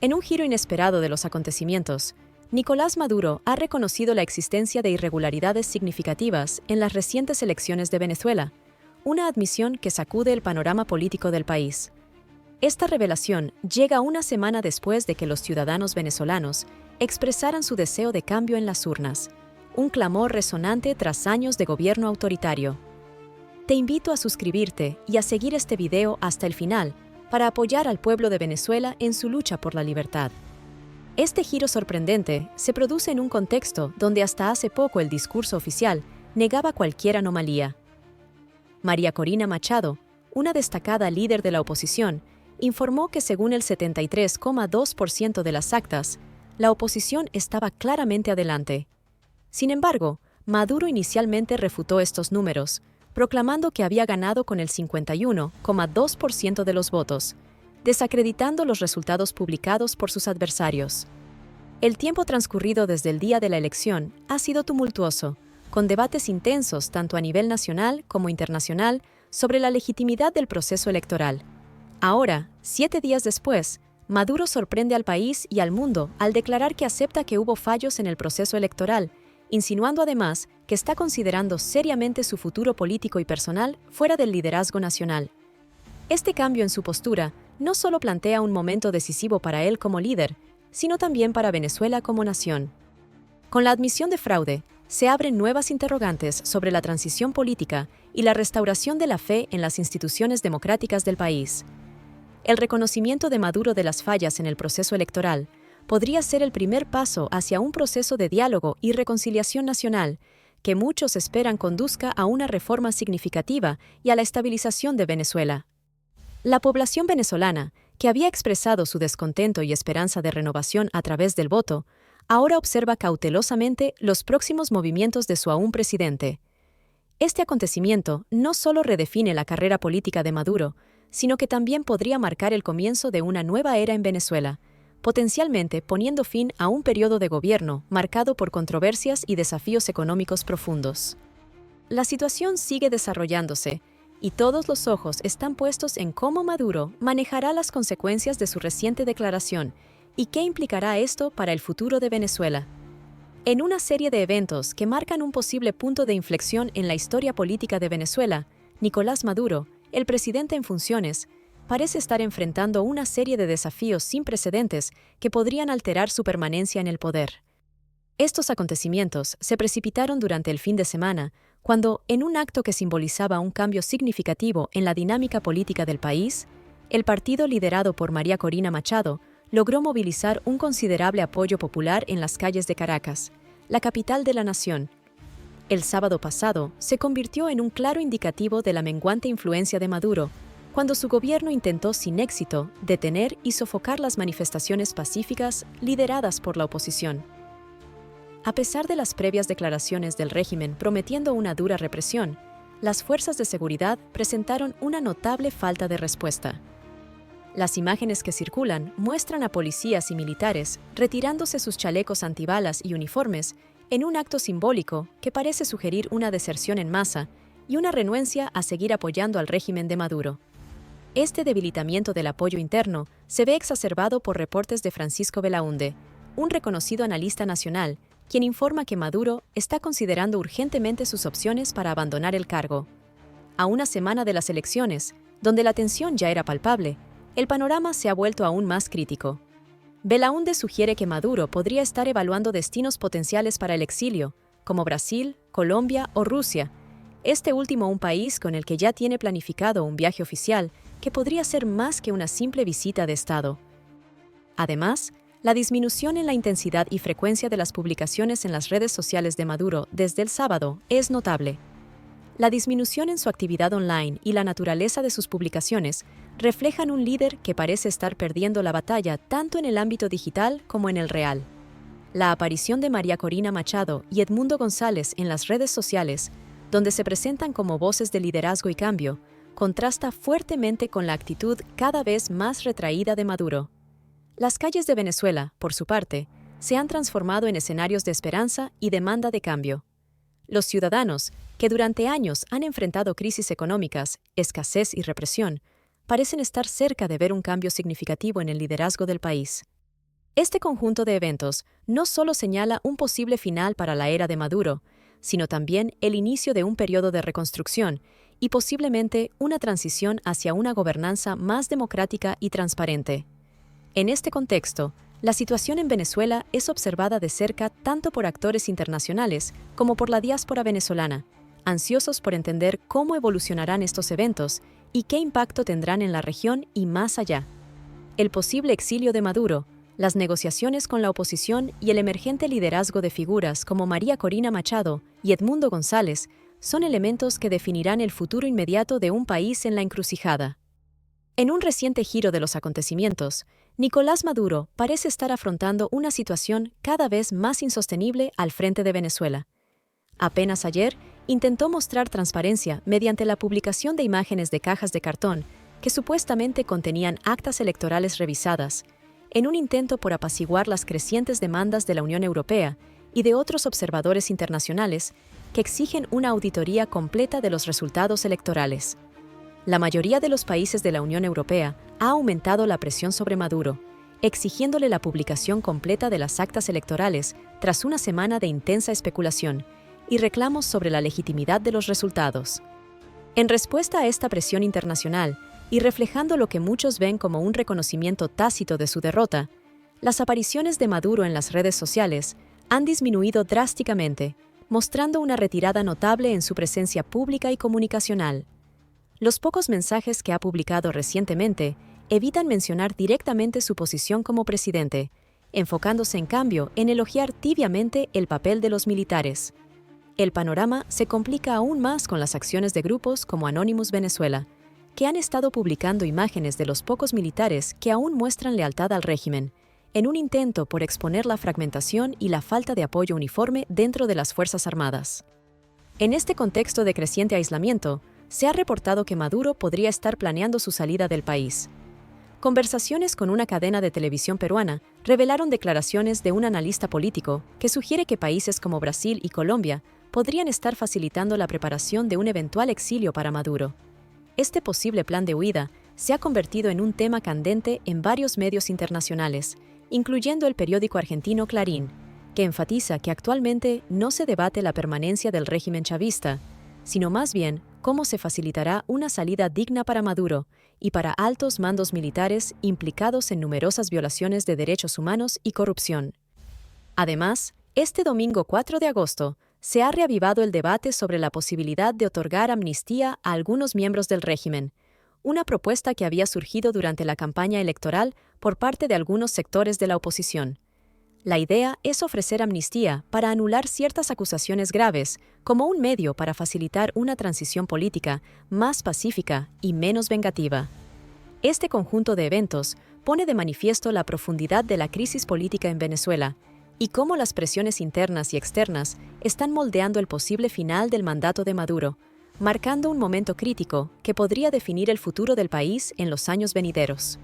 En un giro inesperado de los acontecimientos, Nicolás Maduro ha reconocido la existencia de irregularidades significativas en las recientes elecciones de Venezuela, una admisión que sacude el panorama político del país. Esta revelación llega una semana después de que los ciudadanos venezolanos expresaran su deseo de cambio en las urnas, un clamor resonante tras años de gobierno autoritario. Te invito a suscribirte y a seguir este video hasta el final para apoyar al pueblo de Venezuela en su lucha por la libertad. Este giro sorprendente se produce en un contexto donde hasta hace poco el discurso oficial negaba cualquier anomalía. María Corina Machado, una destacada líder de la oposición, informó que según el 73,2% de las actas, la oposición estaba claramente adelante. Sin embargo, Maduro inicialmente refutó estos números, proclamando que había ganado con el 51,2% de los votos, desacreditando los resultados publicados por sus adversarios. El tiempo transcurrido desde el día de la elección ha sido tumultuoso, con debates intensos tanto a nivel nacional como internacional sobre la legitimidad del proceso electoral. Ahora, 7 días después, Maduro sorprende al país y al mundo al declarar que acepta que hubo fallos en el proceso electoral, insinuando además que está considerando seriamente su futuro político y personal fuera del liderazgo nacional. Este cambio en su postura no solo plantea un momento decisivo para él como líder, sino también para Venezuela como nación. Con la admisión de fraude, se abren nuevas interrogantes sobre la transición política y la restauración de la fe en las instituciones democráticas del país. El reconocimiento de Maduro de las fallas en el proceso electoral podría ser el primer paso hacia un proceso de diálogo y reconciliación nacional que muchos esperan conduzca a una reforma significativa y a la estabilización de Venezuela. La población venezolana, que había expresado su descontento y esperanza de renovación a través del voto, ahora observa cautelosamente los próximos movimientos de su aún presidente. Este acontecimiento no solo redefine la carrera política de Maduro, sino que también podría marcar el comienzo de una nueva era en Venezuela, potencialmente poniendo fin a un periodo de gobierno marcado por controversias y desafíos económicos profundos. La situación sigue desarrollándose, y todos los ojos están puestos en cómo Maduro manejará las consecuencias de su reciente declaración y qué implicará esto para el futuro de Venezuela. En una serie de eventos que marcan un posible punto de inflexión en la historia política de Venezuela, Nicolás Maduro, el presidente en funciones, parece estar enfrentando una serie de desafíos sin precedentes que podrían alterar su permanencia en el poder. Estos acontecimientos se precipitaron durante el fin de semana, cuando, en un acto que simbolizaba un cambio significativo en la dinámica política del país, el partido liderado por María Corina Machado logró movilizar un considerable apoyo popular en las calles de Caracas, la capital de la nación. El sábado pasado se convirtió en un claro indicativo de la menguante influencia de Maduro, cuando su gobierno intentó sin éxito detener y sofocar las manifestaciones pacíficas lideradas por la oposición. A pesar de las previas declaraciones del régimen prometiendo una dura represión, las fuerzas de seguridad presentaron una notable falta de respuesta. Las imágenes que circulan muestran a policías y militares retirándose sus chalecos antibalas y uniformes en un acto simbólico que parece sugerir una deserción en masa y una renuencia a seguir apoyando al régimen de Maduro. Este debilitamiento del apoyo interno se ve exacerbado por reportes de Francisco Belaúnde, un reconocido analista nacional, quien informa que Maduro está considerando urgentemente sus opciones para abandonar el cargo. A una semana de las elecciones, donde la tensión ya era palpable, el panorama se ha vuelto aún más crítico. Belaúnde sugiere que Maduro podría estar evaluando destinos potenciales para el exilio, como Brasil, Colombia o Rusia, este último un país con el que ya tiene planificado un viaje oficial que podría ser más que una simple visita de Estado. Además, la disminución en la intensidad y frecuencia de las publicaciones en las redes sociales de Maduro desde el sábado es notable. La disminución en su actividad online y la naturaleza de sus publicaciones reflejan un líder que parece estar perdiendo la batalla tanto en el ámbito digital como en el real. La aparición de María Corina Machado y Edmundo González en las redes sociales, donde se presentan como voces de liderazgo y cambio, contrasta fuertemente con la actitud cada vez más retraída de Maduro. Las calles de Venezuela, por su parte, se han transformado en escenarios de esperanza y demanda de cambio. Los ciudadanos, que durante años han enfrentado crisis económicas, escasez y represión, parecen estar cerca de ver un cambio significativo en el liderazgo del país. Este conjunto de eventos no solo señala un posible final para la era de Maduro, sino también el inicio de un periodo de reconstrucción y posiblemente una transición hacia una gobernanza más democrática y transparente. En este contexto, la situación en Venezuela es observada de cerca tanto por actores internacionales como por la diáspora venezolana, ansiosos por entender cómo evolucionarán estos eventos y qué impacto tendrán en la región y más allá. El posible exilio de Maduro, las negociaciones con la oposición y el emergente liderazgo de figuras como María Corina Machado y Edmundo González son elementos que definirán el futuro inmediato de un país en la encrucijada. En un reciente giro de los acontecimientos, Nicolás Maduro parece estar afrontando una situación cada vez más insostenible al frente de Venezuela. Apenas ayer, intentó mostrar transparencia mediante la publicación de imágenes de cajas de cartón que supuestamente contenían actas electorales revisadas, en un intento por apaciguar las crecientes demandas de la Unión Europea y de otros observadores internacionales que exigen una auditoría completa de los resultados electorales. La mayoría de los países de la Unión Europea ha aumentado la presión sobre Maduro, exigiéndole la publicación completa de las actas electorales tras una semana de intensa especulación y reclamos sobre la legitimidad de los resultados. En respuesta a esta presión internacional, y reflejando lo que muchos ven como un reconocimiento tácito de su derrota, las apariciones de Maduro en las redes sociales han disminuido drásticamente, mostrando una retirada notable en su presencia pública y comunicacional. Los pocos mensajes que ha publicado recientemente evitan mencionar directamente su posición como presidente, enfocándose en cambio en elogiar tibiamente el papel de los militares. El panorama se complica aún más con las acciones de grupos como Anonymous Venezuela, que han estado publicando imágenes de los pocos militares que aún muestran lealtad al régimen, en un intento por exponer la fragmentación y la falta de apoyo uniforme dentro de las Fuerzas Armadas. En este contexto de creciente aislamiento, se ha reportado que Maduro podría estar planeando su salida del país. Conversaciones con una cadena de televisión peruana revelaron declaraciones de un analista político que sugiere que países como Brasil y Colombia podrían estar facilitando la preparación de un eventual exilio para Maduro. Este posible plan de huida se ha convertido en un tema candente en varios medios internacionales, incluyendo el periódico argentino Clarín, que enfatiza que actualmente no se debate la permanencia del régimen chavista, sino más bien cómo se facilitará una salida digna para Maduro y para altos mandos militares implicados en numerosas violaciones de derechos humanos y corrupción. Además, este domingo 4 de agosto, se ha reavivado el debate sobre la posibilidad de otorgar amnistía a algunos miembros del régimen, una propuesta que había surgido durante la campaña electoral por parte de algunos sectores de la oposición. La idea es ofrecer amnistía para anular ciertas acusaciones graves, como un medio para facilitar una transición política más pacífica y menos vengativa. Este conjunto de eventos pone de manifiesto la profundidad de la crisis política en Venezuela y cómo las presiones internas y externas están moldeando el posible final del mandato de Maduro, marcando un momento crítico que podría definir el futuro del país en los años venideros.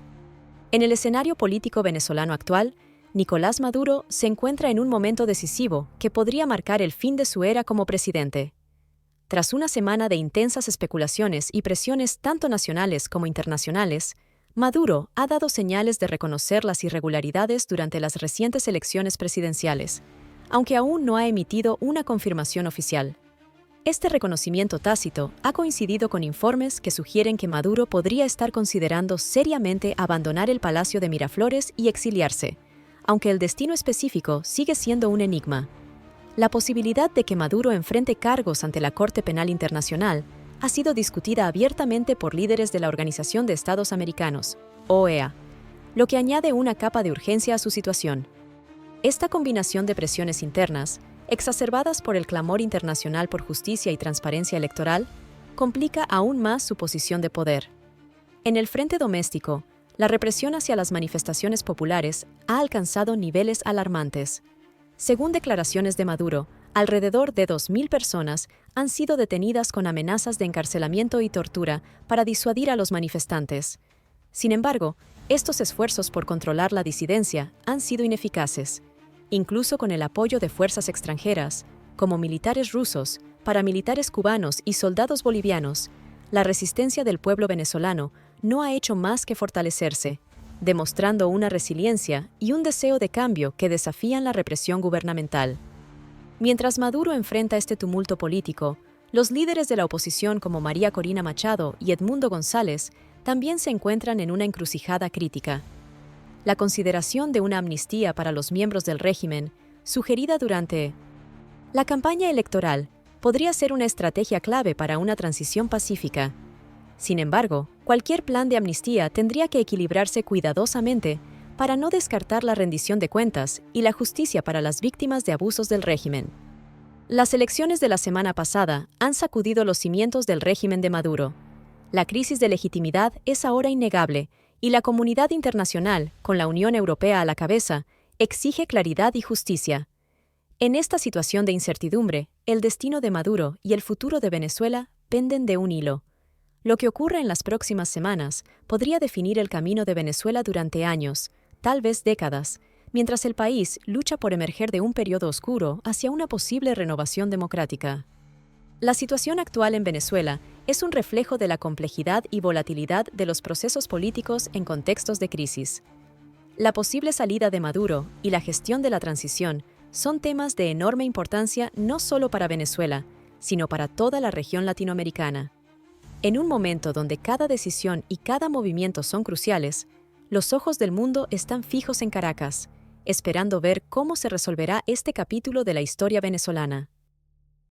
En el escenario político venezolano actual, Nicolás Maduro se encuentra en un momento decisivo que podría marcar el fin de su era como presidente. Tras una semana de intensas especulaciones y presiones tanto nacionales como internacionales, Maduro ha dado señales de reconocer las irregularidades durante las recientes elecciones presidenciales, aunque aún no ha emitido una confirmación oficial. Este reconocimiento tácito ha coincidido con informes que sugieren que Maduro podría estar considerando seriamente abandonar el Palacio de Miraflores y exiliarse, aunque el destino específico sigue siendo un enigma. La posibilidad de que Maduro enfrente cargos ante la Corte Penal Internacional ha sido discutida abiertamente por líderes de la Organización de Estados Americanos, OEA, lo que añade una capa de urgencia a su situación. Esta combinación de presiones internas, exacerbadas por el clamor internacional por justicia y transparencia electoral, complica aún más su posición de poder. En el frente doméstico, la represión hacia las manifestaciones populares ha alcanzado niveles alarmantes. Según declaraciones de Maduro, alrededor de 2.000 personas han sido detenidas con amenazas de encarcelamiento y tortura para disuadir a los manifestantes. Sin embargo, estos esfuerzos por controlar la disidencia han sido ineficaces, incluso con el apoyo de fuerzas extranjeras, como militares rusos, paramilitares cubanos y soldados bolivianos. La resistencia del pueblo venezolano no ha hecho más que fortalecerse, demostrando una resiliencia y un deseo de cambio que desafían la represión gubernamental. Mientras Maduro enfrenta este tumulto político, los líderes de la oposición como María Corina Machado y Edmundo González también se encuentran en una encrucijada crítica. La consideración de una amnistía para los miembros del régimen, sugerida durante la campaña electoral, podría ser una estrategia clave para una transición pacífica. Sin embargo, cualquier plan de amnistía tendría que equilibrarse cuidadosamente para no descartar la rendición de cuentas y la justicia para las víctimas de abusos del régimen. Las elecciones de la semana pasada han sacudido los cimientos del régimen de Maduro. La crisis de legitimidad es ahora innegable y la comunidad internacional, con la Unión Europea a la cabeza, exige claridad y justicia. En esta situación de incertidumbre, el destino de Maduro y el futuro de Venezuela penden de un hilo. Lo que ocurra en las próximas semanas podría definir el camino de Venezuela durante años, tal vez décadas, mientras el país lucha por emerger de un periodo oscuro hacia una posible renovación democrática. La situación actual en Venezuela es un reflejo de la complejidad y volatilidad de los procesos políticos en contextos de crisis. La posible salida de Maduro y la gestión de la transición son temas de enorme importancia no solo para Venezuela, sino para toda la región latinoamericana. En un momento donde cada decisión y cada movimiento son cruciales, los ojos del mundo están fijos en Caracas, esperando ver cómo se resolverá este capítulo de la historia venezolana.